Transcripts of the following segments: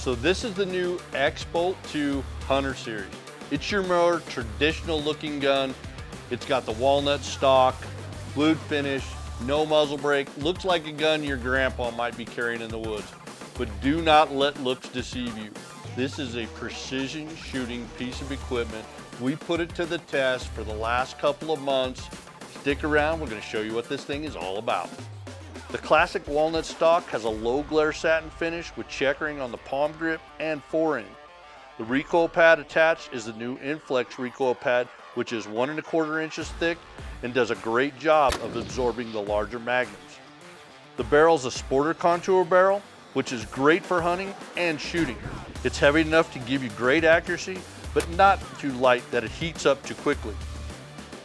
So this is the new X-Bolt 2 Hunter Series. It's your more traditional looking gun. It's got the walnut stock, blued finish, no muzzle brake. Looks like a gun your grandpa might be carrying in the woods. But do not let looks deceive you. This is a precision shooting piece of equipment. We put it to the test for the last couple of months. Stick around, we're going to show you what this thing is all about. The classic walnut stock has a low glare satin finish with checkering on the palm grip and forend. The recoil pad attached is the new Inflex recoil pad, which is 1 1/4 inches thick and does a great job of absorbing the larger magnums. The barrel is a sporter contour barrel, which is great for hunting and shooting. It's heavy enough to give you great accuracy, but not too light that it heats up too quickly.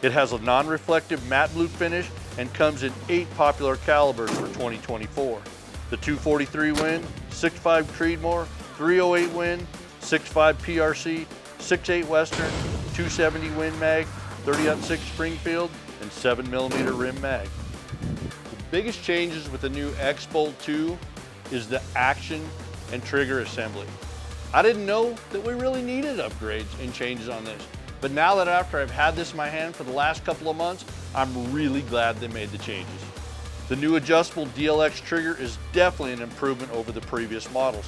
It has a non-reflective matte blue finish and comes in 8 popular calibers for 2024. The 243 Win, 6.5 Creedmoor, 308 Win, 6.5 PRC, 6.8 Western, 270 Win Mag, 30-06 Springfield, and 7mm rim mag. The biggest changes with the new X-Bolt 2 is the action and trigger assembly. I didn't know that we really needed upgrades and changes on this. But now that after I've had this in my hand for the last couple of months, I'm really glad they made the changes. The new adjustable DLX trigger is definitely an improvement over the previous models.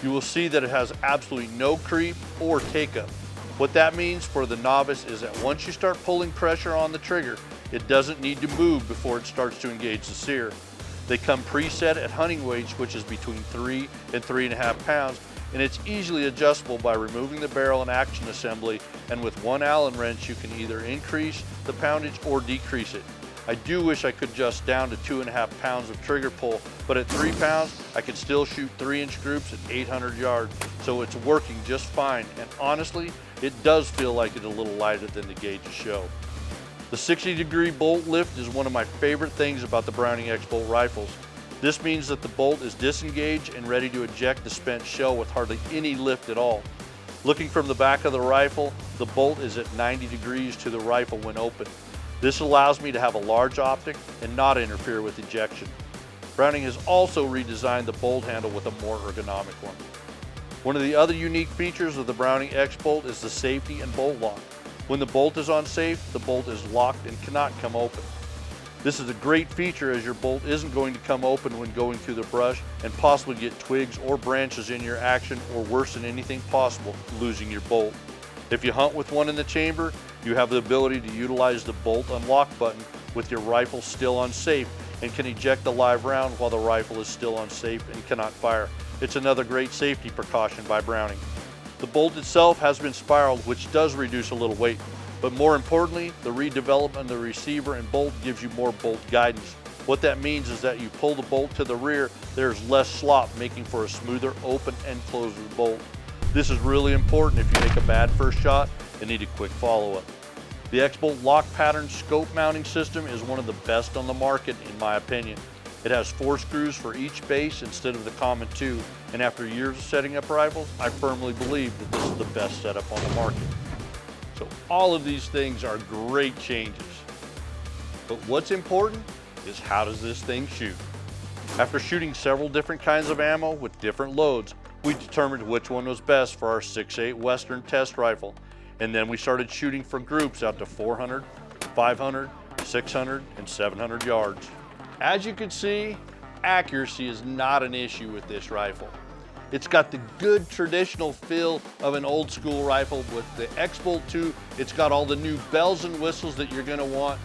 You will see that it has absolutely no creep or take-up. What that means for the novice is that once you start pulling pressure on the trigger, it doesn't need to move before it starts to engage the sear. They come preset at hunting weights, which is between 3 and 3.5 pounds, and it's easily adjustable by removing the barrel and action assembly, and with one Allen wrench you can either increase the poundage or decrease it. I do wish I could adjust down to 2.5 pounds of trigger pull, but at 3 pounds I could still shoot 3-inch groups at 800 yards, so it's working just fine, and honestly it does feel like it's a little lighter than the gauges show. The 60-degree bolt lift is one of my favorite things about the Browning X-Bolt rifles. This means that the bolt is disengaged and ready to eject the spent shell with hardly any lift at all. Looking from the back of the rifle, the bolt is at 90 degrees to the rifle when open. This allows me to have a large optic and not interfere with ejection. Browning has also redesigned the bolt handle with a more ergonomic one. One of the other unique features of the Browning X-Bolt is the safety and bolt lock. When the bolt is unsafe, the bolt is locked and cannot come open. This is a great feature as your bolt isn't going to come open when going through the brush and possibly get twigs or branches in your action, or worse than anything possible, losing your bolt. If you hunt with one in the chamber, you have the ability to utilize the bolt unlock button with your rifle still unsafe and can eject the live round while the rifle is still unsafe and cannot fire. It's another great safety precaution by Browning. The bolt itself has been spiraled, which does reduce a little weight. But more importantly, the redevelopment of the receiver and bolt gives you more bolt guidance. What that means is that you pull the bolt to the rear, there's less slop, making for a smoother open and close of the bolt. This is really important if you make a bad first shot and need a quick follow-up. The X-Bolt lock pattern scope mounting system is one of the best on the market in my opinion. It has 4 screws for each base instead of the common 2, and after years of setting up rifles, I firmly believe that this is the best setup on the market. So all of these things are great changes. But what's important is how does this thing shoot? After shooting several different kinds of ammo with different loads, we determined which one was best for our 6.8 Western test rifle. And then we started shooting for groups out to 400, 500, 600, and 700 yards. As you can see, accuracy is not an issue with this rifle. It's got the good traditional feel of an old school rifle. With the X-Bolt 2, it's got all the new bells and whistles that you're gonna want.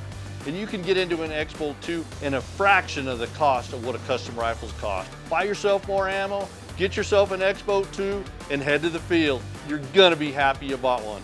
And you can get into an X-Bolt 2 in a fraction of the cost of what a custom rifles cost. Buy yourself more ammo, get yourself an X-Bolt 2, and head to the field. You're gonna be happy you bought one.